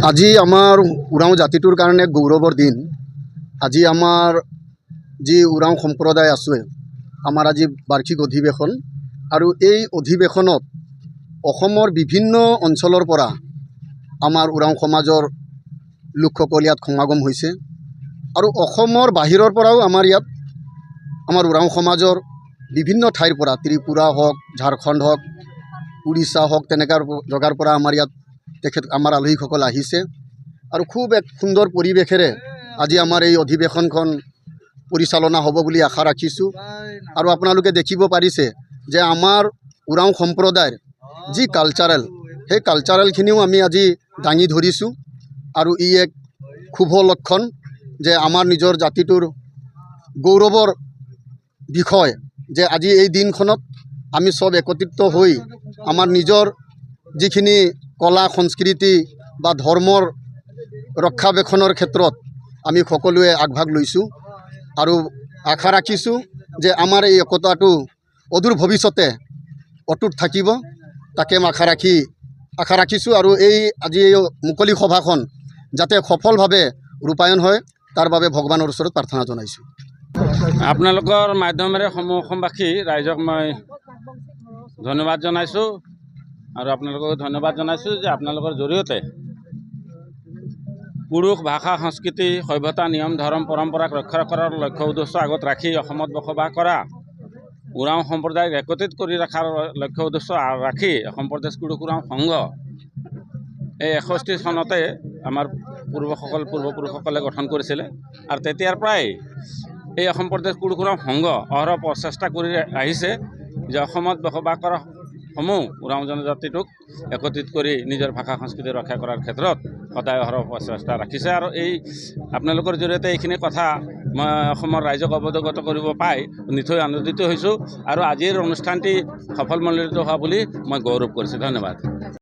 আজি আমাৰ উৰাও জাতিটোৰ কাৰণে গৌৰৱৰ দিন। আজি আমাৰ যি উৰাও সম্প্ৰদায় আছে, আমাৰ আজি বাৰ্ষিক অধিৱেশন, আৰু এই অধিৱেশনত অসমৰ বিভিন্ন অঞ্চলৰ পৰা আমাৰ উৰাও সমাজৰ লোকসকল ইয়াত সমাগম হৈছে। আৰু অসমৰ বাহিৰৰ পৰাও আমাৰ ইয়াত আমাৰ উৰাও সমাজৰ বিভিন্ন ঠাইৰ পৰা, ত্ৰিপুৰা হওক, ঝাৰখণ্ড হওক, উৰিষ্যা হওক, তেনেকুৱা জেগাৰ পৰা আমাৰ ইয়াত আমাৰ আলহীসকল আহিছে। আৰু খুব এক সুন্দৰ পৰিৱেশেৰে আজি আমাৰ এই অধিৱেশনখন পৰিচালনা হ'ব বুলি আশা ৰাখিছোঁ। আৰু আপোনালোকে দেখিব পাৰিছে যে আমাৰ উৰাও সম্প্ৰদায়ৰ যি কালচাৰেল, সেই কালচাৰেলখিনিও আমি আজি দাঙি ধৰিছোঁ। আৰু ই এক শুভ লক্ষণ যে আমাৰ নিজৰ জাতিটোৰ গৌৰৱৰ বিষয় যে আজি এই দিনখনত আমি সব একত্ৰিত হৈ আমাৰ নিজৰ যিখিনি কলা সংস্কৃতি বা ধৰ্মৰ ৰক্ষাবেক্ষণৰ ক্ষেত্ৰত আমি সকলোৱে আগভাগ লৈছোঁ। আৰু আশা ৰাখিছোঁ যে আমাৰ এই একতাটো অদূৰ ভৱিষ্যতে অটুট থাকিব, তাকে আশা ৰাখিছোঁ। আৰু আজি এই মুকলি সভাখন যাতে সফলভাৱে ৰূপায়ণ হয়, তাৰ বাবে ভগৱানৰ ওচৰত প্ৰাৰ্থনা জনাইছোঁ। আপোনালোকৰ মাধ্যমেৰে অসমবাসী ৰাইজক মই ধন্যবাদ জনাইছোঁ। আৰু আপোনালোকক ধন্যবাদ জনাইছোঁ যে আপোনালোকৰ জৰিয়তে পুৰুষ ভাষা, সংস্কৃতি, সভ্যতা, নিয়ম, ধৰ্ম, পৰম্পৰাক ৰক্ষা কৰাৰ লক্ষ্য উদ্দেশ্য আগত ৰাখি অসমত বসবাস কৰা উৰাও সম্প্ৰদায়ক একত্ৰিত কৰি ৰখাৰ লক্ষ্য উদ্দেশ্য ৰাখি অসম প্ৰদেশ পুৰুষ উৰাও সংঘ এই 61 চনতে আমাৰ পূৰ্বপুৰুষসকলে গঠন কৰিছিলে। আৰু তেতিয়াৰ পৰাই এই অসম প্ৰদেশ পুৰুষ উৰাও সংঘ অহৰহ প্ৰচেষ্টা কৰি আহিছে যে অসমত বসবাস কৰা সমূহ উৰাও জনজাতিটোক একত্ৰিত কৰি নিজৰ ভাষা সংস্কৃতি ৰক্ষা কৰাৰ ক্ষেত্ৰত সদায় অহৰহ প্ৰচেষ্টা ৰাখিছে। আৰু আপোনালোকৰ জৰিয়তে এইখিনি কথা মই অসমৰ ৰাইজক অৱগত কৰিব পাই নিশ্চয় আনন্দিত হৈছোঁ। আৰু আজিৰ অনুষ্ঠানটি সফলমণ্ডিত হোৱা বুলি মই গৌৰৱ কৰিছোঁ। ধন্যবাদ।